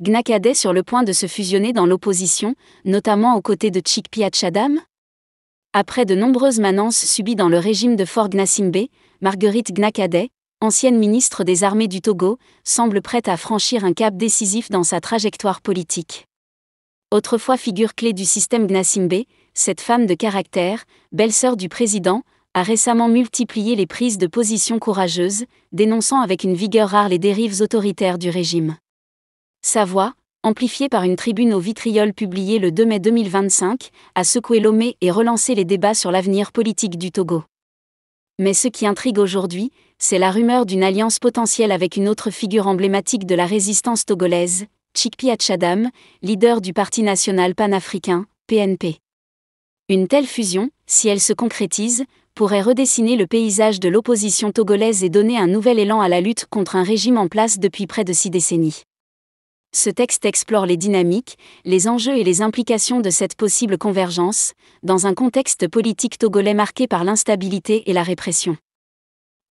Gnakadé sur le point de se fusionner dans l'opposition, notamment aux côtés de Tchikpi Atchadam? Après de nombreuses manances subies dans le régime de Faure Gnassingbé, Marguerite Gnakadé, ancienne ministre des Armées du Togo, semble prête à franchir un cap décisif dans sa trajectoire politique. Autrefois figure clé du système Gnassingbé, cette femme de caractère, belle-sœur du président, a récemment multiplié les prises de position courageuses, dénonçant avec une vigueur rare les dérives autoritaires du régime. Sa voix, amplifiée par une tribune au vitriol publiée le 2 mai 2025, a secoué Lomé et relancé les débats sur l'avenir politique du Togo. Mais ce qui intrigue aujourd'hui, c'est la rumeur d'une alliance potentielle avec une autre figure emblématique de la résistance togolaise, Tchikpi Atchadam, leader du Parti national panafricain, PNP. Une telle fusion, si elle se concrétise, pourrait redessiner le paysage de l'opposition togolaise et donner un nouvel élan à la lutte contre un régime en place depuis près de 6 décennies. Ce texte explore les dynamiques, les enjeux et les implications de cette possible convergence, dans un contexte politique togolais marqué par l'instabilité et la répression.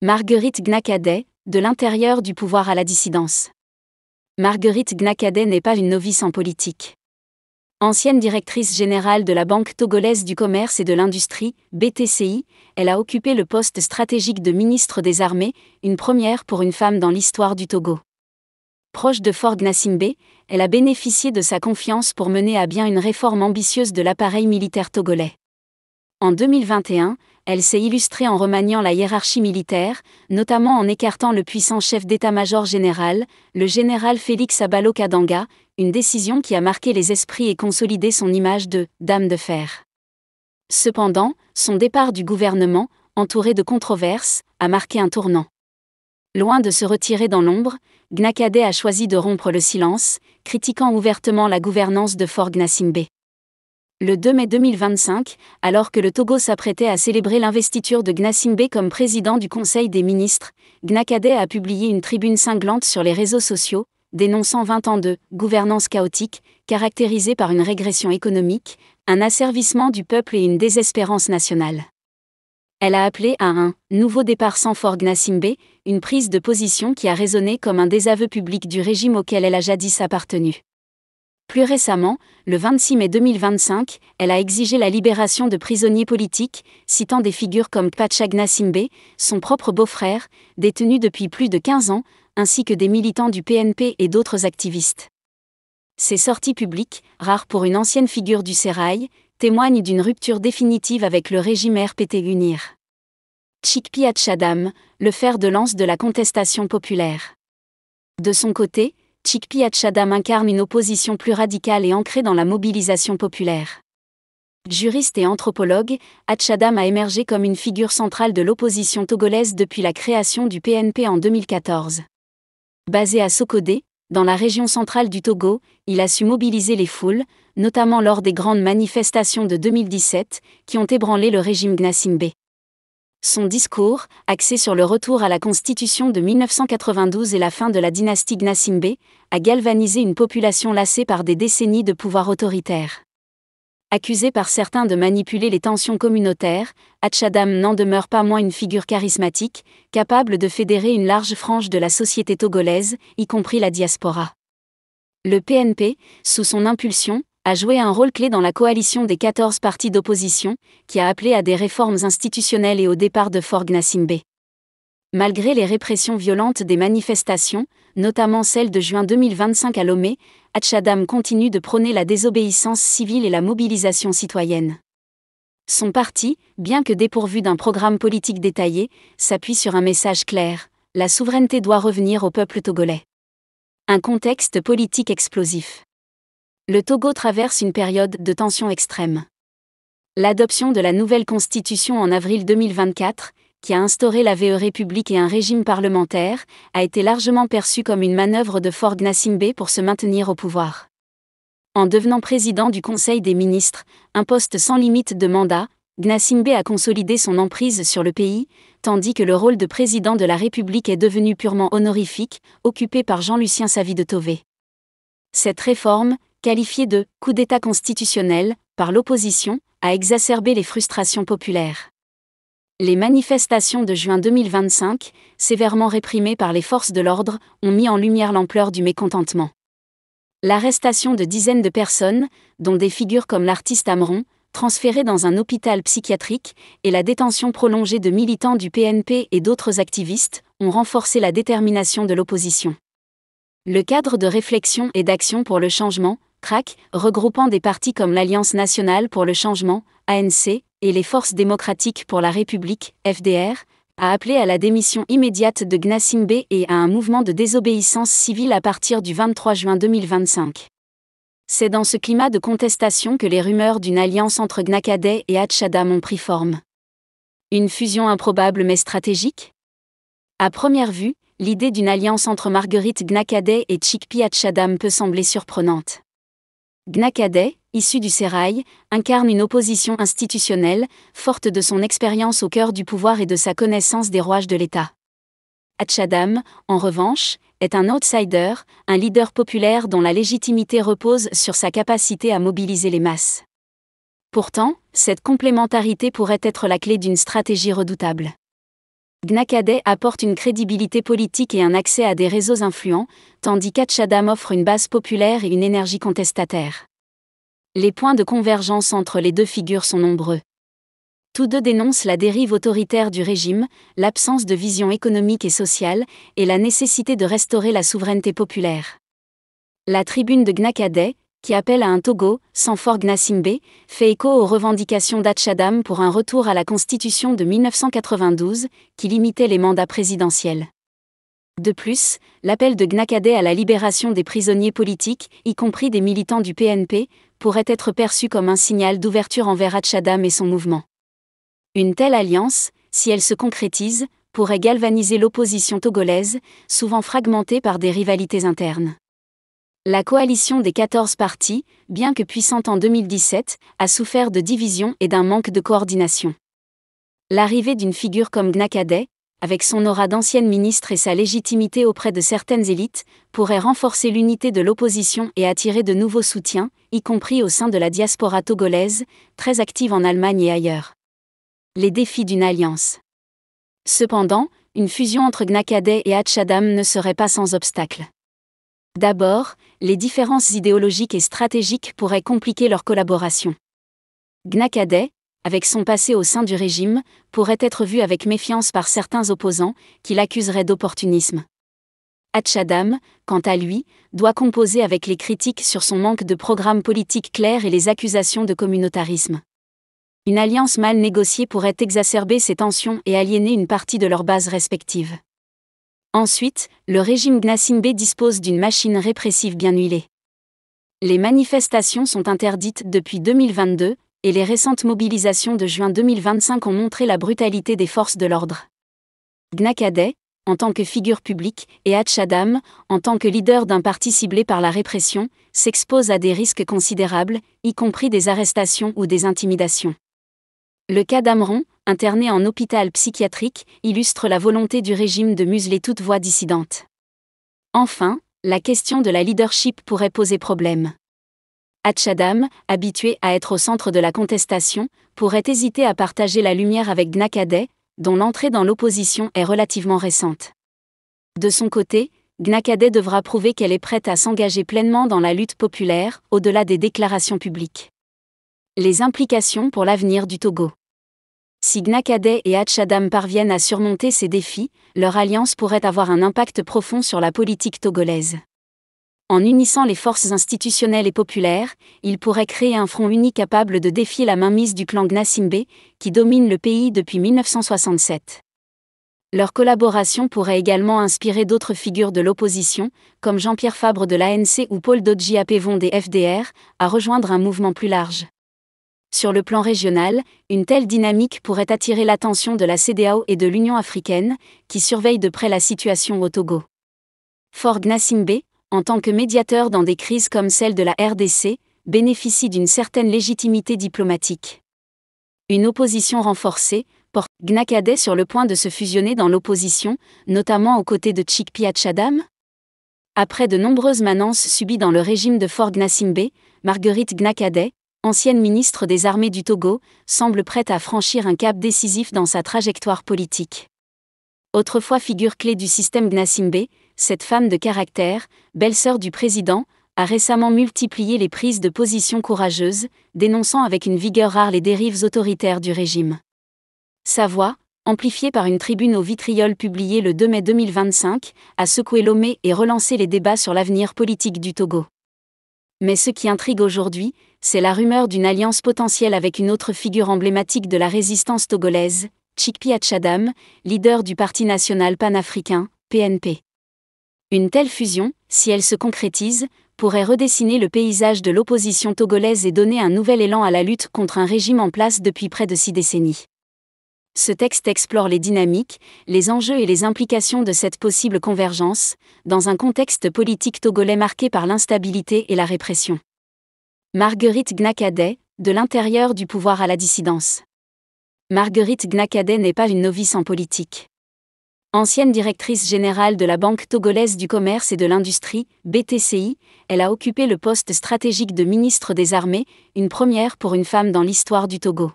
Marguerite Gnakadé, de l'intérieur du pouvoir à la dissidence. Marguerite Gnakadé n'est pas une novice en politique. Ancienne directrice générale de la Banque togolaise du commerce et de l'industrie, BTCI, elle a occupé le poste stratégique de ministre des Armées, une première pour une femme dans l'histoire du Togo. Proche de Faure Gnassingbé, elle a bénéficié de sa confiance pour mener à bien une réforme ambitieuse de l'appareil militaire togolais. En 2021, elle s'est illustrée en remaniant la hiérarchie militaire, notamment en écartant le puissant chef d'état-major général, le général Félix Abalo Kadanga, une décision qui a marqué les esprits et consolidé son image de « dame de fer ». Cependant, son départ du gouvernement, entouré de controverses, a marqué un tournant. Loin de se retirer dans l'ombre, Gnakadé a choisi de rompre le silence, critiquant ouvertement la gouvernance de Faure Gnassingbé. Le 2 mai 2025, alors que le Togo s'apprêtait à célébrer l'investiture de Gnassingbé comme président du Conseil des ministres, Gnakadé a publié une tribune cinglante sur les réseaux sociaux, dénonçant 20 ans de « gouvernance chaotique » caractérisée par une régression économique, un asservissement du peuple et une désespérance nationale. Elle a appelé à un « nouveau départ sans Faure Gnassingbé », une prise de position qui a résonné comme un désaveu public du régime auquel elle a jadis appartenu. Plus récemment, le 26 mai 2025, elle a exigé la libération de prisonniers politiques, citant des figures comme Pacha Gnassingbé, son propre beau-frère, détenu depuis plus de 15 ans, ainsi que des militants du PNP et d'autres activistes. Ces sorties publiques, rares pour une ancienne figure du sérail, témoignent d'une rupture définitive avec le régime RPT-UNIR. Tchikpi Atchadam, le fer de lance de la contestation populaire. De son côté, Tchikpi Atchadam incarne une opposition plus radicale et ancrée dans la mobilisation populaire. Juriste et anthropologue, Atchadam a émergé comme une figure centrale de l'opposition togolaise depuis la création du PNP en 2014. Basé à Sokodé, dans la région centrale du Togo, il a su mobiliser les foules, notamment lors des grandes manifestations de 2017, qui ont ébranlé le régime Gnassingbé. Son discours, axé sur le retour à la constitution de 1992 et la fin de la dynastie Gnassingbé, a galvanisé une population lassée par des décennies de pouvoir autoritaire. Accusé par certains de manipuler les tensions communautaires, Atchadam n'en demeure pas moins une figure charismatique, capable de fédérer une large frange de la société togolaise, y compris la diaspora. Le PNP, sous son impulsion, a joué un rôle clé dans la coalition des 14 partis d'opposition, qui a appelé à des réformes institutionnelles et au départ de Faure Gnassingbé. Malgré les répressions violentes des manifestations, notamment celle de juin 2025 à Lomé, Atchadam continue de prôner la désobéissance civile et la mobilisation citoyenne. Son parti, bien que dépourvu d'un programme politique détaillé, s'appuie sur un message clair: la souveraineté doit revenir au peuple togolais. Un contexte politique explosif. Le Togo traverse une période de tension extrême. L'adoption de la nouvelle constitution en avril 2024, qui a instauré la République et un régime parlementaire, a été largement perçue comme une manœuvre de Faure Gnassingbé pour se maintenir au pouvoir. En devenant président du Conseil des ministres, un poste sans limite de mandat, Gnassingbé a consolidé son emprise sur le pays, tandis que le rôle de président de la République est devenu purement honorifique, occupé par Jean-Lucien Savy de Tové. Cette réforme, qualifiée de « coup d'État constitutionnel » par l'opposition, a exacerbé les frustrations populaires. Les manifestations de juin 2025, sévèrement réprimées par les forces de l'ordre, ont mis en lumière l'ampleur du mécontentement. L'arrestation de dizaines de personnes, dont des figures comme l'artiste Amron, transférées dans un hôpital psychiatrique, et la détention prolongée de militants du PNP et d'autres activistes, ont renforcé la détermination de l'opposition. Le cadre de réflexion et d'action pour le changement, CRAC, regroupant des partis comme l'Alliance nationale pour le changement, ANC, et les Forces démocratiques pour la République, FDR, a appelé à la démission immédiate de Gnassingbé et à un mouvement de désobéissance civile à partir du 23 juin 2025. C'est dans ce climat de contestation que les rumeurs d'une alliance entre Gnakadé et Hatchadam ont pris forme. Une fusion improbable mais stratégique ? À première vue, l'idée d'une alliance entre Marguerite Gnakadé et Chikpi Hatchadam peut sembler surprenante. Gnakadé, issu du sérail, incarne une opposition institutionnelle, forte de son expérience au cœur du pouvoir et de sa connaissance des rouages de l'État. Hatchadam, en revanche, est un outsider, un leader populaire dont la légitimité repose sur sa capacité à mobiliser les masses. Pourtant, cette complémentarité pourrait être la clé d'une stratégie redoutable. Gnakadé apporte une crédibilité politique et un accès à des réseaux influents, tandis qu'Hatchadam offre une base populaire et une énergie contestataire. Les points de convergence entre les deux figures sont nombreux. Tous deux dénoncent la dérive autoritaire du régime, l'absence de vision économique et sociale, et la nécessité de restaurer la souveraineté populaire. La tribune de Gnakadé, qui appelle à un Togo, sans Faure Gnassingbé, fait écho aux revendications d'Hatchadam pour un retour à la Constitution de 1992, qui limitait les mandats présidentiels. De plus, l'appel de Gnakadé à la libération des prisonniers politiques, y compris des militants du PNP, pourrait être perçu comme un signal d'ouverture envers Hatchadam et son mouvement. Une telle alliance, si elle se concrétise, pourrait galvaniser l'opposition togolaise, souvent fragmentée par des rivalités internes. La coalition des 14 partis, bien que puissante en 2017, a souffert de divisions et d'un manque de coordination. L'arrivée d'une figure comme Gnakadé, avec son aura d'ancienne ministre et sa légitimité auprès de certaines élites, pourrait renforcer l'unité de l'opposition et attirer de nouveaux soutiens, y compris au sein de la diaspora togolaise, très active en Allemagne et ailleurs. Les défis d'une alliance. Cependant, une fusion entre Gnakadé et Hatchadam ne serait pas sans obstacle. D'abord, les différences idéologiques et stratégiques pourraient compliquer leur collaboration. Gnakadé, avec son passé au sein du régime, pourrait être vu avec méfiance par certains opposants, qui l'accuseraient d'opportunisme. Hatchadam, quant à lui, doit composer avec les critiques sur son manque de programme politique clair et les accusations de communautarisme. Une alliance mal négociée pourrait exacerber ces tensions et aliéner une partie de leurs bases respectives. Ensuite, le régime Gnassingbé dispose d'une machine répressive bien huilée. Les manifestations sont interdites depuis 2022, et les récentes mobilisations de juin 2025 ont montré la brutalité des forces de l'ordre. Gnakadé, en tant que figure publique, et Hatchadam, en tant que leader d'un parti ciblé par la répression, s'exposent à des risques considérables, y compris des arrestations ou des intimidations. Le cas d'Amron, interné en hôpital psychiatrique, illustre la volonté du régime de museler toute voix dissidente. Enfin, la question de la leadership pourrait poser problème. Hatchadam, habitué à être au centre de la contestation, pourrait hésiter à partager la lumière avec Gnakadé, dont l'entrée dans l'opposition est relativement récente. De son côté, Gnakadé devra prouver qu'elle est prête à s'engager pleinement dans la lutte populaire, au-delà des déclarations publiques. Les implications pour l'avenir du Togo. Si Gnakadé et Hatchadam parviennent à surmonter ces défis, leur alliance pourrait avoir un impact profond sur la politique togolaise. En unissant les forces institutionnelles et populaires, ils pourraient créer un front uni capable de défier la mainmise du clan Gnassingbé, qui domine le pays depuis 1967. Leur collaboration pourrait également inspirer d'autres figures de l'opposition, comme Jean-Pierre Fabre de l'ANC ou Paul Dodji Apevon des FDR, à rejoindre un mouvement plus large. Sur le plan régional, une telle dynamique pourrait attirer l'attention de la CEDEAO et de l'Union africaine, qui surveillent de près la situation au Togo. Faure Gnassingbé, en tant que médiateur dans des crises comme celle de la RDC, bénéficie d'une certaine légitimité diplomatique. Une opposition renforcée porte Gnakadé sur le point de se fusionner dans l'opposition, notamment aux côtés de Chikpi Hatchadam. Après de nombreuses manances subies dans le régime de Faure Gnassingbé, Marguerite Gnakadé, ancienne ministre des Armées du Togo, semble prête à franchir un cap décisif dans sa trajectoire politique. Autrefois figure clé du système Gnassingbé, cette femme de caractère, belle-sœur du président, a récemment multiplié les prises de position courageuses, dénonçant avec une vigueur rare les dérives autoritaires du régime. Sa voix, amplifiée par une tribune au vitriol publiée le 2 mai 2025, a secoué Lomé et relancé les débats sur l'avenir politique du Togo. Mais ce qui intrigue aujourd'hui, c'est la rumeur d'une alliance potentielle avec une autre figure emblématique de la résistance togolaise, Chikpi Achadam, leader du Parti national panafricain, PNP. Une telle fusion, si elle se concrétise, pourrait redessiner le paysage de l'opposition togolaise et donner un nouvel élan à la lutte contre un régime en place depuis près de 6 décennies. Ce texte explore les dynamiques, les enjeux et les implications de cette possible convergence, dans un contexte politique togolais marqué par l'instabilité et la répression. Marguerite Gnakadé, de l'intérieur du pouvoir à la dissidence. Marguerite Gnakadé n'est pas une novice en politique. Ancienne directrice générale de la Banque togolaise du commerce et de l'industrie, BTCI, elle a occupé le poste stratégique de ministre des Armées, une première pour une femme dans l'histoire du Togo.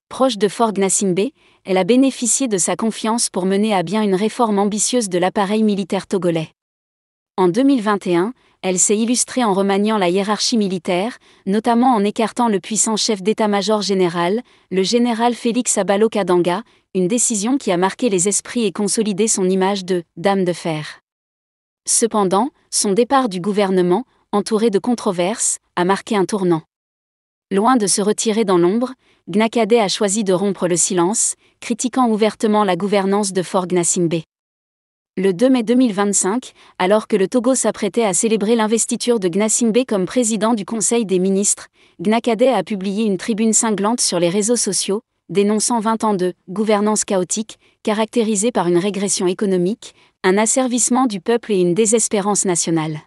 Proche de Faure Gnassingbé, elle a bénéficié de sa confiance pour mener à bien une réforme ambitieuse de l'appareil militaire togolais. En 2021, elle s'est illustrée en remaniant la hiérarchie militaire, notamment en écartant le puissant chef d'état-major général, le général Félix Abalo Kadanga, une décision qui a marqué les esprits et consolidé son image de « dame de fer ». Cependant, son départ du gouvernement, entouré de controverses, a marqué un tournant. Loin de se retirer dans l'ombre, Gnakadé a choisi de rompre le silence, critiquant ouvertement la gouvernance de Faure Gnassingbé. Le 2 mai 2025, alors que le Togo s'apprêtait à célébrer l'investiture de Gnassingbé comme président du Conseil des ministres, Gnakadé a publié une tribune cinglante sur les réseaux sociaux, dénonçant 20 ans de « gouvernance chaotique » caractérisée par une régression économique, un asservissement du peuple et une désespérance nationale.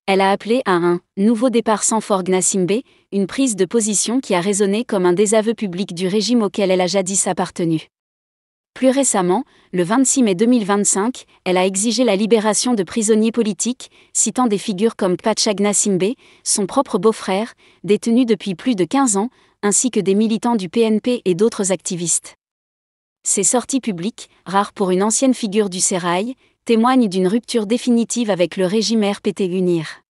Elle a appelé à un « nouveau départ sans Faure Gnassingbé », une prise de position qui a résonné comme un désaveu public du régime auquel elle a jadis appartenu. Plus récemment, le 26 mai 2025, elle a exigé la libération de prisonniers politiques, citant des figures comme Kpacha Gnassingbé, son propre beau-frère, détenu depuis plus de 15 ans, ainsi que des militants du PNP et d'autres activistes. Ces sorties publiques, rares pour une ancienne figure du sérail, témoignent d'une rupture définitive avec le régime RPT-UNIR.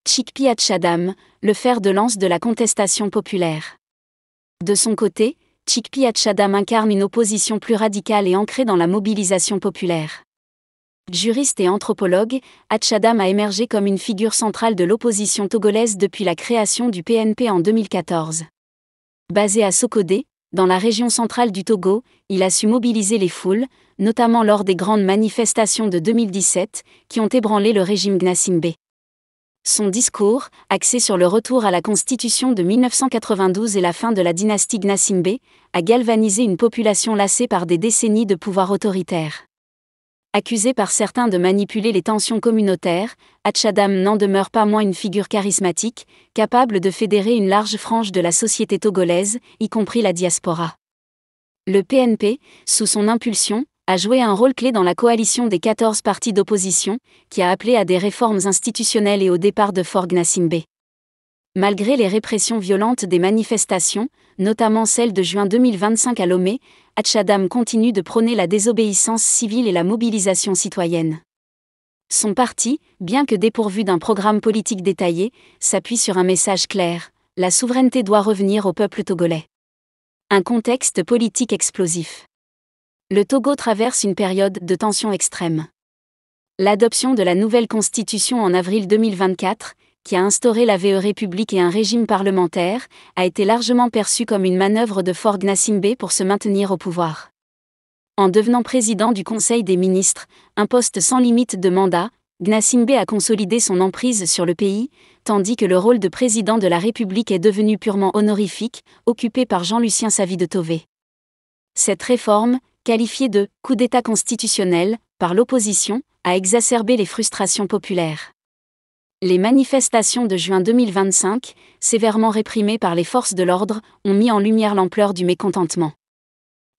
Chikpi Achadam, le fer de lance de la contestation populaire. De son côté, Chikpi Achadam incarne une opposition plus radicale et ancrée dans la mobilisation populaire. Juriste et anthropologue, Achadam a émergé comme une figure centrale de l'opposition togolaise depuis la création du PNP en 2014. Basé à Sokodé, dans la région centrale du Togo, il a su mobiliser les foules, notamment lors des grandes manifestations de 2017, qui ont ébranlé le régime Gnassingbé. Son discours, axé sur le retour à la constitution de 1992 et la fin de la dynastie Gnassingbé, a galvanisé une population lassée par des décennies de pouvoir autoritaire. Accusé par certains de manipuler les tensions communautaires, Achadam n'en demeure pas moins une figure charismatique, capable de fédérer une large frange de la société togolaise, y compris la diaspora. Le PNP, sous son impulsion, a joué un rôle clé dans la coalition des 14 partis d'opposition, qui a appelé à des réformes institutionnelles et au départ de Faure Gnassingbé. Malgré les répressions violentes des manifestations, notamment celle de juin 2025 à Lomé, Achadam continue de prôner la désobéissance civile et la mobilisation citoyenne. Son parti, bien que dépourvu d'un programme politique détaillé, s'appuie sur un message clair: la souveraineté doit revenir au peuple togolais. Un contexte politique explosif. Le Togo traverse une période de tension extrême. L'adoption de la nouvelle constitution en avril 2024, qui a instauré la VE République et un régime parlementaire, a été largement perçue comme une manœuvre de Faure Gnassingbé pour se maintenir au pouvoir. En devenant président du Conseil des ministres, un poste sans limite de mandat, Gnassingbé a consolidé son emprise sur le pays, tandis que le rôle de président de la République est devenu purement honorifique, occupé par Jean-Lucien Savy de Tové. Cette réforme, qualifiée de « coup d'État constitutionnel » par l'opposition, a exacerbé les frustrations populaires. Les manifestations de juin 2025, sévèrement réprimées par les forces de l'ordre, ont mis en lumière l'ampleur du mécontentement.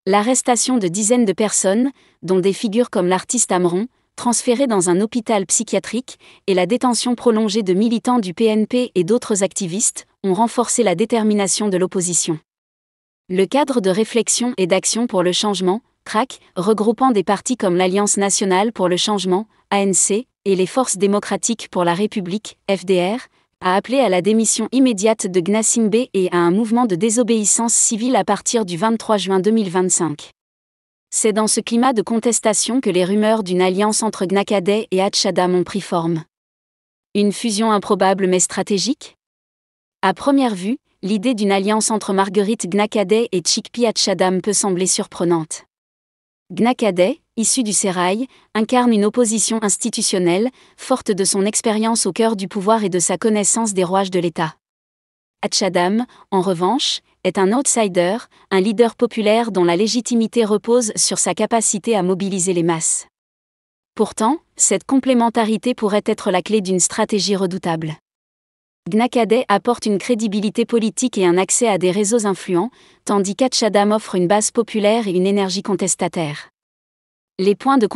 L'arrestation de dizaines de personnes, dont des figures comme l'artiste Amron, transféré dans un hôpital psychiatrique, et la détention prolongée de militants du PNP et d'autres activistes, ont renforcé la détermination de l'opposition. Le cadre de réflexion et d'action pour le changement, CRAC, regroupant des partis comme l'Alliance nationale pour le changement, ANC, et les Forces démocratiques pour la République, FDR, a appelé à la démission immédiate de Gnassingbé et à un mouvement de désobéissance civile à partir du 23 juin 2025. C'est dans ce climat de contestation que les rumeurs d'une alliance entre Gnakadey et Hatchadam ont pris forme. Une fusion improbable mais stratégique ? À première vue, l'idée d'une alliance entre Marguerite Gnakadey et Chikpi Hatchadam peut sembler surprenante. Gnakadey, issu du sérail, incarne une opposition institutionnelle, forte de son expérience au cœur du pouvoir et de sa connaissance des rouages de l'État. Hatchadam, en revanche, est un outsider, un leader populaire dont la légitimité repose sur sa capacité à mobiliser les masses. Pourtant, cette complémentarité pourrait être la clé d'une stratégie redoutable. Gnakadey apporte une crédibilité politique et un accès à des réseaux influents, tandis qu'Hatchadam offre une base populaire et une énergie contestataire. Les points de